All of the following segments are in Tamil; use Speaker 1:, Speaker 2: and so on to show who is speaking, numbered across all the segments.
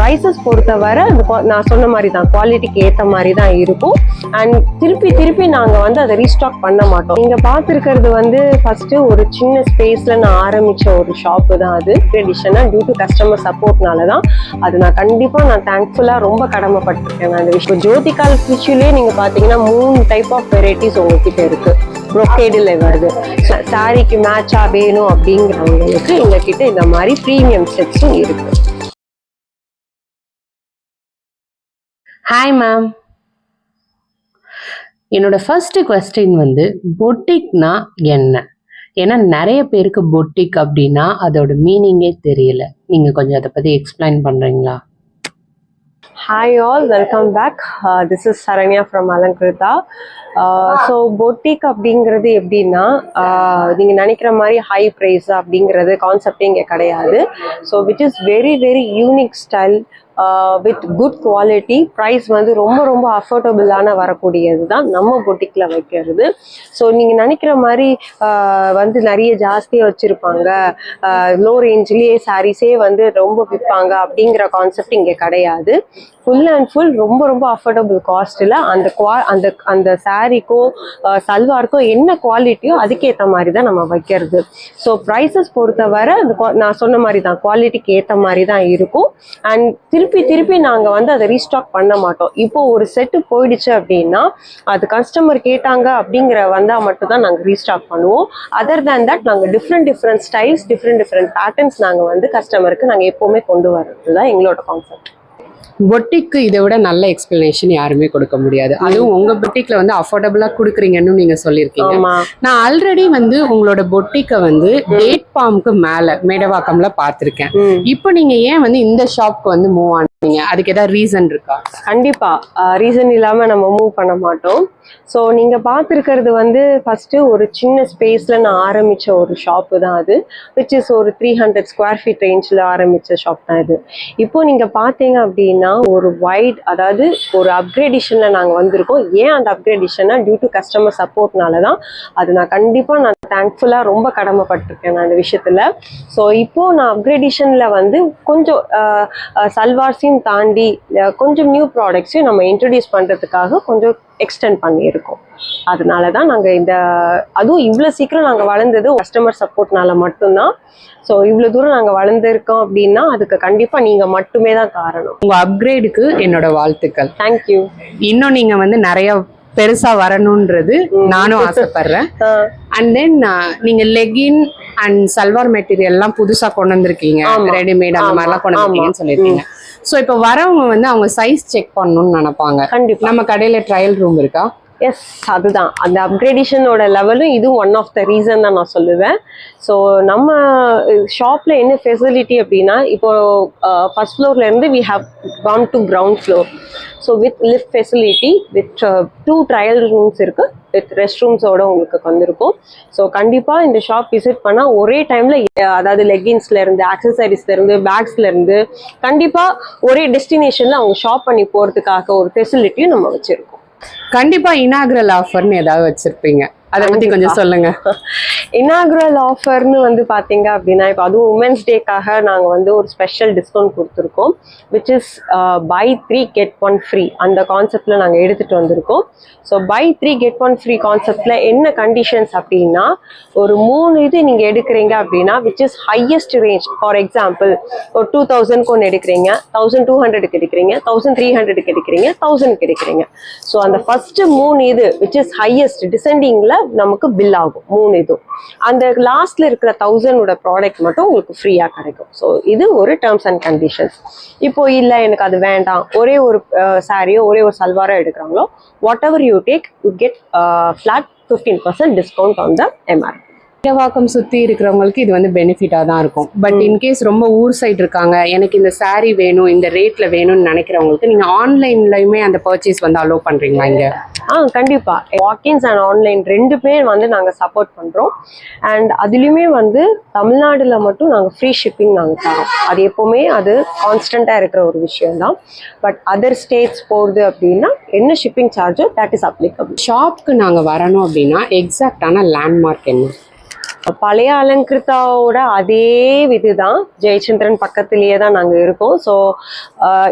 Speaker 1: ப்ரைஸஸ் பொறுத்தவரை நான் சொன்ன மாதிரி தான் குவாலிட்டிக்கு ஏற்ற மாதிரி தான் இருக்கும். அண்ட் திருப்பி நாங்கள் வந்து அதை ரீஸ்டாக் பண்ண மாட்டோம். நீங்கள் பார்த்துருக்கிறது வந்து ஃபஸ்ட்டு ஒரு சின்ன ஸ்பேஸில் நான் ஆரம்பித்த ஒரு ஷாப்பு தான் அது. எடிஷனாக டியூ டு கஸ்டமர் சப்போர்ட்னால தான் அது நான் தேங்க்ஃபுல்லாக ரொம்ப கடமைப்பட்டிருக்கேன். நான் அந்த விஷயம் ஜோதிகால் ஃபிஷ்லேயே நீங்கள் பார்த்தீங்கன்னா 3 டைப் ஆஃப் வெரைட்டிஸ் உங்ககிட்ட இருக்குது. ப்ரொக்கேடில் வருது. சாரிக்கு மேட்சாக வேணும் அப்படிங்கிறவங்களுக்கு எங்ககிட்ட இந்த மாதிரி ப்ரீமியம் செட்ஸும் இருக்கு.
Speaker 2: ஹாய் மேம், என்னோட ஃபர்ஸ்ட் கொஸ்டின் வந்து பொட்டிக்னா என்ன? ஏன்னா நிறைய பேருக்கு பொட்டிக் அப்படின்னா அதோட மீனிங்கே தெரியல. நீங்க கொஞ்சம் அதை பத்தி எக்ஸ்பிளைன் பண்றீங்களா?
Speaker 1: Hi all, welcome back. This is Saranya from Alankrita. So boutique அப்படிங்கிறது எப்படின்னா நீங்கள் நினைக்கிற மாதிரி ஹை ப்ரைஸ் அப்படிங்கிறது கான்செப்டே இங்கே கிடையாது. So which is very very unique style with good quality. Price வந்து ரொம்ப அஃபோர்டபுளான வரக்கூடியது தான் நம்ம பொட்டிக்கில் வைக்கிறது. ஸோ நீங்கள் நினைக்கிற மாதிரி வந்து நிறைய ஜாஸ்தியாக வச்சுருப்பாங்க, லோ ரேஞ்சிலேயே சாரீஸே வந்து ரொம்ப விற்பாங்க அப்படிங்கிற கான்செப்ட் இங்கே கிடையாது. ஃபுல் அண்ட் ஃபுல் ரொம்ப அஃபோர்டபுள் காஸ்ட்டில் அந்த சாரீக்கோ சல்வாருக்கோ என்ன குவாலிட்டியோ அதுக்கேற்ற மாதிரி தான் நம்ம வைக்கிறது. ஸோ ப்ரைஸஸ் பொறுத்தவரை நான் சொன்ன மாதிரி தான் குவாலிட்டிக்கு ஏற்ற மாதிரி தான் இருக்கும். அண்ட் திருப்பி நாங்கள் வந்து அதை ரீஸ்டாக் பண்ண மாட்டோம். இப்போ ஒரு செட்டு போயிடுச்சு அப்படின்னா அது கஸ்டமர் கேட்டாங்க அப்படிங்கிற வந்தால் மட்டும்தான் நாங்கள் ரீஸ்டாக் பண்ணுவோம். அதர் தேன் தட் நாங்கள் டிஃப்ரெண்ட் ஸ்டைல்ஸ் டிஃப்ரெண்ட் பேட்டர்ன்ஸ் நாங்கள் வந்து கஸ்டமருக்கு நாங்கள் எப்போவுமே கொண்டு வர்றது தான் எங்களோட கான்செப்ட்.
Speaker 2: பொட்டிக்கு இதை விட நல்ல எக்ஸ்பிளனேஷன் யாருமே கொடுக்க முடியாது. அதுவும் உங்க பொட்டிக்ல வந்து அஃபோர்டபுளா கொடுக்குறீங்கன்னு நீங்க சொல்லியிருக்கீங்க. நான் ஆல்ரெடி வந்து உங்களோட பொட்டிக்கை வந்து டேட் பாம்க்கு மேல மேடவாக்கம்ல பார்த்திருக்கேன். இப்போ நீங்க ஏன் வந்து இந்த ஷாப்க்கு வந்து மூவ் ஆனீங்க? அதுக்கு ஏதாவது ரீசன் இருக்கா?
Speaker 1: கண்டிப்பா ரீசன் இல்லாம நம்ம மூவ் பண்ண மாட்டோம். ஸோ நீங்கள் பார்த்துருக்கிறது வந்து ஃபஸ்ட்டு ஒரு சின்ன ஸ்பேஸில் நான் ஆரம்பித்த ஒரு ஷாப்பு தான் அது. விச் இஸ் ஒரு 300 ஸ்கொயர் ஃபீட் ரேஞ்சில் ஆரம்பித்த ஷாப் தான் இது. இப்போது நீங்கள் பார்த்தீங்க அப்படின்னா ஒரு வைட், அதாவது ஒரு அப்கிரேடிஷனில் நாங்கள் வந்திருக்கோம். ஏன் அந்த அப்கிரேடிஷனாக டியூ டு கஸ்டமர் சப்போர்ட்னால தான் அது நான் தேங்க்ஃபுல்லாக ரொம்ப கடமைப்பட்டிருக்கேன் நான் அந்த விஷயத்தில். ஸோ இப்போது நான் அப்கிரேடிஷனில் வந்து கொஞ்சம் சல்வார்ஸையும் தாண்டி கொஞ்சம் நியூ ப்ராடக்ட்ஸையும் நம்ம இன்ட்ரடியூஸ் பண்ணுறதுக்காக கொஞ்சம் எக்ஸ்டெண்ட் பண்ணியிருக்கோம். அதனால தான் நாங்கள் அதுவும் இவ்வளோ சீக்கிரம் நாங்கள் வளர்ந்தது கஸ்டமர் சப்போர்ட்னால மட்டும்தான். ஸோ இவ்வளோ தூரம் நாங்கள் வளர்ந்துருக்கோம் அப்படின்னா அதுக்கு கண்டிப்பாக நீங்கள் மட்டுமே தான் காரணம்.
Speaker 2: உங்கள் அப்கிரேடுக்கு என்னோட வாழ்த்துக்கள்.
Speaker 1: தேங்க்யூ.
Speaker 2: இன்னும் நீங்கள் வந்து நிறைய பெருசா வரணும்ன்றது நானும் ஆசைப்படுறேன். அண்ட் தென் நீங்க லெகின் அண்ட் சல்வார் மெட்டீரியல் எல்லாம் புதுசா கொண்டு வந்திருக்கீங்க, ரெடிமேட் அந்த மாதிரிலாம் கொண்டு வந்திருக்கீங்கன்னு சொல்லியிருக்கீங்க. ஸோ இப்போ வரவங்க வந்து அவங்க சைஸ் செக் பண்ணணும்னு நினைப்பாங்க. கண்டிப்பா நம்ம கடையில ட்ரையல் ரூம் இருக்கா?
Speaker 1: எஸ், அதுதான் அந்த அப்கிரேடேஷனோட லெவலும் இதுவும் ஒன் ஆஃப் த ரீசன் தான் நான் சொல்லுவேன். ஸோ நம்ம ஷாப்பில் என்ன ஃபெசிலிட்டி அப்படின்னா, இப்போ ஃபர்ஸ்ட் ஃப்ளோர்லேருந்து we have gone to ground floor. So with lift facility, with 2 trial rooms இருக்குது, வித் ரெஸ்ட் ரூம்ஸோட உங்களுக்கு வந்திருக்கும். ஸோ கண்டிப்பாக இந்த ஷாப் விசிட் பண்ணால் ஒரே டைமில், அதாவது லெகின்ஸ்லேருந்து ஆக்சசரிஸ்லேருந்து பேக்ஸ்லேருந்து கண்டிப்பாக ஒரே டெஸ்டினேஷனில் அவங்க ஷாப் பண்ணி போகிறதுக்காக ஒரு ஃபெசிலிட்டியும் நம்ம வச்சுருக்கோம்.
Speaker 2: கண்டிப்பா இனாகுரல் ஆஃபர்னு ஏதாவது வச்சிருப்பீங்க, அதை பத்தி கொஞ்சம் சொல்லுங்க.
Speaker 1: இனாகுரல் ஆஃபர்னு வந்து பாத்தீங்க அப்படின்னா, இப்போ அதுவும் உமன்ஸ் டேக்காக நாங்கள் வந்து ஒரு ஸ்பெஷல் டிஸ்கவுண்ட் கொடுத்துருக்கோம். Which is buy 3 get 1 free அந்த கான்செப்ட்ல நாங்கள் எடுத்துட்டு வந்திருக்கோம். ஸோ buy 3 get 1 free கான்செப்ட்ல என்ன கண்டிஷன்ஸ் அப்படின்னா, ஒரு 3 இது நீங்க எடுக்கிறீங்க அப்படின்னா which is highest range. For example ஒரு 2000 ஒன்று எடுக்கிறீங்க, 1200 எடுக்கிறீங்க, 1300 எடுக்கிறீங்க, 1000 எடுக்கிறீங்க. ஸோ அந்த ஃபர்ஸ்ட் 3 இது விச் இஸ் ஹையஸ்ட் டிசெண்டிங்ல நமக்கு பில் ஆகும் 3 இது. அந்த லாஸ்ட்ல இருக்கிற 1000 ப்ராடக்ட் மட்டும் உங்களுக்கு ஃப்ரீயா கிடைக்கும். ஸோ இது ஒரு டேர்ம்ஸ் அண்ட் கண்டிஷன்ஸ். இப்போ இல்லை எனக்கு அது வேண்டாம், ஒரே ஒரு சாரியோ ஒரே ஒரு சல்வாரோ எடுக்கிறாங்களோ, whatever you take you get flat 15% discount on the MRP.
Speaker 2: Medavakkam சுற்றி இருக்கிறவங்களுக்கு இது வந்து பெனிஃபிட்டாக தான் இருக்கும். பட் இன்கேஸ் ரொம்ப ஊர் சைடு இருக்காங்க, எனக்கு இந்த சாரீ வேணும், இந்த ரேட்டில் வேணும்னு நினைக்கிறவங்களுக்கு நீங்கள் ஆன்லைன்லையுமே அந்த பர்ச்சேஸ் வந்து அலோவ் பண்ணுறீங்களா இங்கே?
Speaker 1: கண்டிப்பாக வாக்கின்ஸ் அண்ட் ஆன்லைன் 2 வந்து நாங்கள் சப்போர்ட் பண்ணுறோம். அண்ட் அதுலேயுமே வந்து தமிழ்நாடுல மட்டும் நாங்கள் ஃப்ரீ ஷிப்பிங் நாங்கள் தரோம். அது எப்போவுமே அது கான்ஸ்டண்ட்டாக இருக்கிற ஒரு விஷயம்தான். பட் அதர் ஸ்டேட்ஸ் போகிறது அப்படின்னா என்ன ஷிப்பிங் சார்ஜோ தட் இஸ் அப்ளிகபிள்.
Speaker 2: ஷாப்க்கு நாங்கள் வரணும் அப்படின்னா எக்ஸாக்டான லேண்ட்மார்க் என்ன?
Speaker 1: பழைய அலங்கிருதாவோட அதே இதுதான், ஜெயச்சந்திரன் பக்கத்திலேயே தான் நாங்கள் இருக்கோம். ஸோ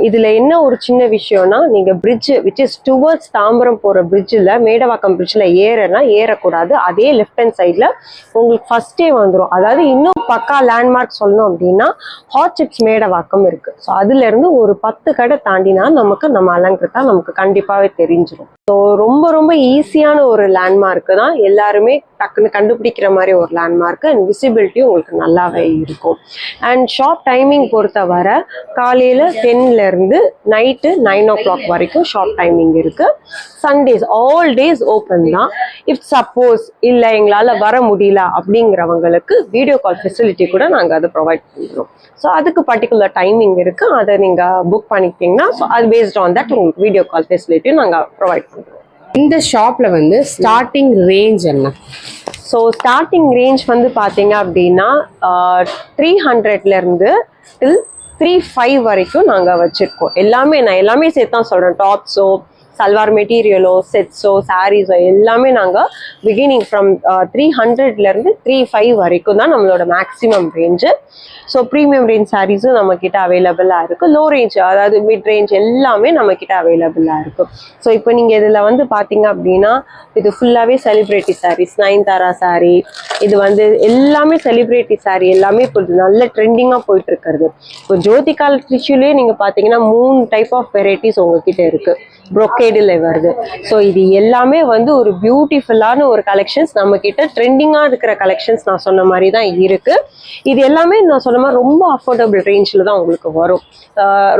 Speaker 1: இதில் என்ன ஒரு சின்ன விஷயம்னா, நீங்கள் bridge which is towards Tambaram போகிற பிரிட்ஜில், மேடவாக்கம் பிரிட்ஜில் ஏறக்கூடாது. அதே லெஃப்ட் ஹேண்ட் சைடில் உங்களுக்கு ஃபர்ஸ்டே வந்துடும். அதாவது இன்னும் பக்கா லேண்ட்மார்க் சொல்லணும் அப்படின்னா ஹாட் சிப்ஸ் மேடவாக்கம் இருக்குது. ஸோ அதுலேருந்து ஒரு 10 கடை தாண்டினா நம்ம அலங்கிருதா நமக்கு கண்டிப்பாகவே தெரிஞ்சிடும். ஸோ ரொம்ப ரொம்ப ஈஸியான ஒரு லேண்ட்மார்க்கு தான், எல்லாருமே டக்குன்னு கண்டுபிடிக்கிற மாதிரி ஒரு லேண்ட்மார்க்கு. அண்ட் விசிபிலிட்டியும் உங்களுக்கு நல்லாவே இருக்கும். அண்ட் ஷாப் டைமிங் பொறுத்தவரை காலையில் 10லேருந்து நைட்டு 9 o'clock வரைக்கும் ஷாப் டைமிங் இருக்குது. சண்டேஸ் ஆல் டேஸ் ஓப்பன் தான். இஃப் சப்போஸ் இல்லை எங்களால் வர முடியல அப்படிங்கிறவங்களுக்கு வீடியோ கால் ஃபெசிலிட்டி கூட நாங்கள் அதை ப்ரொவைட் பண்ணுறோம். ஸோ அதுக்கு பர்டிகுலர் டைமிங் இருக்குது, அதை நீங்கள் புக் பண்ணிக்கிட்டீங்கன்னா ஸோ அது பேஸ்ட் ஆன் தட் உங்களுக்கு வீடியோ கால் ஃபெசிலிட்டியும் நாங்கள் ப்ரொவைட் பண்ணுறோம்.
Speaker 2: இந்த ஷாப்ல வந்து ஸ்டார்டிங் ரேஞ்ச் என்ன?
Speaker 1: ஸோ ஸ்டார்டிங் ரேஞ்ச் வந்து பார்த்தீங்க அப்படின்னா 300லேருந்து டில் 3,500 வரைக்கும் நாங்கள் வச்சுருக்கோம். நான் எல்லாமே சேர்த்து தான் சொல்கிறேன். டாப்ஸோ, சல்வார் மெட்டீரியலோ, செட்ஸோ, சாரீஸோ எல்லாமே நாங்கள் பிகினிங் ஃப்ரம் 300லேருந்து 3,500 வரைக்கும் தான் நம்மளோட maximum range. So premium range சாரீஸும் நம்மக்கிட்ட அவைலபிளாக இருக்குது. லோ ரேஞ்ச் அதாவது மிட் ரேஞ்ச் எல்லாமே நம்மக்கிட்ட அவைலபிளாக இருக்கும். ஸோ இப்போ நீங்கள் இதில் வந்து பார்த்தீங்க அப்படின்னா இது ஃபுல்லாகவே செலிப்ரிட்டி சாரீஸ், நயன்தாரா சாரீ, இது வந்து எல்லாமே செலிப்ரிட்டி சாரீ எல்லாமே இப்போ நல்ல ட்ரெண்டிங்காக போயிட்டுருக்கிறது. இப்போ ஜோதிகா டிஷ்யூலேயே நீங்கள் பார்த்தீங்கன்னா 3 டைப் ஆஃப் வெரைட்டிஸ் உங்ககிட்ட இருக்குது, ப்ரொக்கேடில் வருது. ஸோ இது எல்லாமே வந்து ஒரு பியூட்டிஃபுல்லான ஒரு கலெக்ஷன்ஸ், நம்மக்கிட்ட ட்ரெண்டிங்காக இருக்கிற கலெக்ஷன்ஸ் நான் சொன்ன மாதிரி தான் இருக்குது. இது எல்லாமே நான் சொன்ன மாதிரி ரொம்ப அஃபோர்டபுள் ரேஞ்சில் தான் உங்களுக்கு வரும்.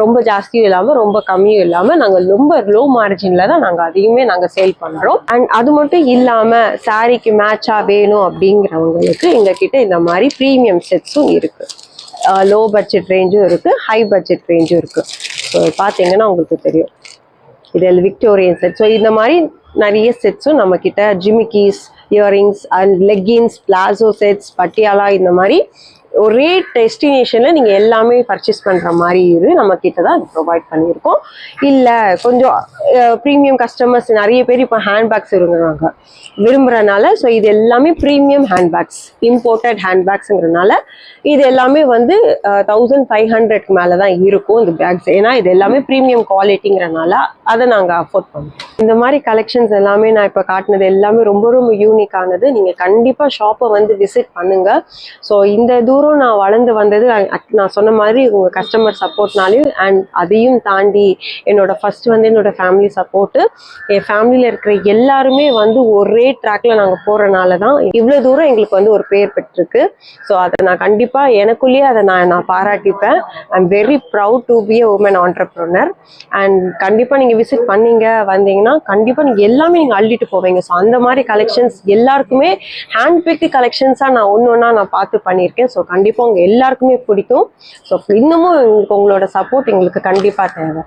Speaker 1: ரொம்ப ஜாஸ்தியும் இல்லாமல் ரொம்ப கம்மியும் இல்லாமல் நாங்கள் ரொம்ப லோ மார்ஜினில் தான் நாங்கள் அதையுமே நாங்கள் சேல் பண்ணுறோம். அண்ட் அது மட்டும் இல்லாமல் சாரீக்கு மேட்சாக வேணும் அப்படிங்கிறவங்களுக்கு எங்ககிட்ட இந்த மாதிரி ப்ரீமியம் செட்ஸும் இருக்குது. லோ பட்ஜெட் ரேஞ்சும் இருக்குது, ஹை பட்ஜெட் ரேஞ்சும் இருக்குது. ஸோ பார்த்தீங்கன்னா உங்களுக்கு தெரியும், இதில் விக்டோரியன் செட். ஸோ இந்த மாதிரி நிறைய செட்ஸும் நம்மக்கிட்ட ஜிமிக்கீஸ், earrings and leggings, palazzo sets, Patiala, இந்த மாதிரி ஒரே டெஸ்டினேஷனில் நீங்கள் எல்லாமே பர்ச்சேஸ் பண்ணுற மாதிரி நம்மக்கிட்ட தான் ப்ரொவைட் பண்ணியிருக்கோம். இல்லை கொஞ்சம் ப்ரீமியம் கஸ்டமர்ஸ் நிறைய பேர் இப்போ ஹேண்ட்பேக்ஸ் விரும்புகிறனால ஸோ இது எல்லாமே ப்ரீமியம் ஹேண்ட்பேக்ஸ், இம்போர்ட்டட் ஹேண்ட்பேக்ஸுங்கிறனால இது எல்லாமே வந்து 1500க்கு மேலே தான் இருக்கும் இந்த பேக்ஸ். ஏன்னா இது எல்லாமே ப்ரீமியம் குவாலிட்டிங்கிறனால அதை நாங்கள் அஃபோர்ட் பண்ணுறோம். இந்த மாதிரி கலெக்ஷன்ஸ் எல்லாமே நான் இப்போ காட்டினது எல்லாமே ரொம்ப ரொம்ப யூனிக்கானது. நீங்கள் கண்டிப்பாக ஷாப்பை வந்து விசிட் பண்ணுங்கள். ஸோ இந்த தூரம் நான் வளர்ந்து வந்தது நான் சொன்ன மாதிரி உங்கள் கஸ்டமர் சப்போர்ட்னாலையும், அண்ட் அதையும் தாண்டி ஃபர்ஸ்ட் வந்து என்னோட ஃபேமிலி சப்போர்ட்டு. என் ஃபேமிலியில் இருக்கிற எல்லாருமே வந்து ஒரே ட்ராக்ல நாங்கள் போகிறனால தான் இவ்வளோ தூரம் எங்களுக்கு வந்து ஒரு பேர் பெற்றிருக்கு. ஸோ அதை நான் கண்டிப்பாக எனக்குள்ளேயே அதை நான் பாராட்டிப்பேன். I am very proud to be a woman entrepreneur. And கண்டிப்பாக நீங்கள் விசிட் வந்தீங்கன்னா கண்டிப்பாக நீங்கள் எல்லாமே நீங்கள் அள்ளிட்டு போவீங்க. ஸோ அந்த மாதிரி கலெக்ஷன்ஸ் எல்லாருக்குமே ஹேண்ட் பிக் கலெக்ஷன்ஸாக நான் ஒன்று நான் பார்த்து பண்ணியிருக்கேன். ஸோ கண்டிப்பாக உங்கள் எல்லாருக்குமே பிடிக்கும். ஸோ இன்னமும் உங்களோட சப்போர்ட் எங்களுக்கு கண்டிப்பாக தேவை.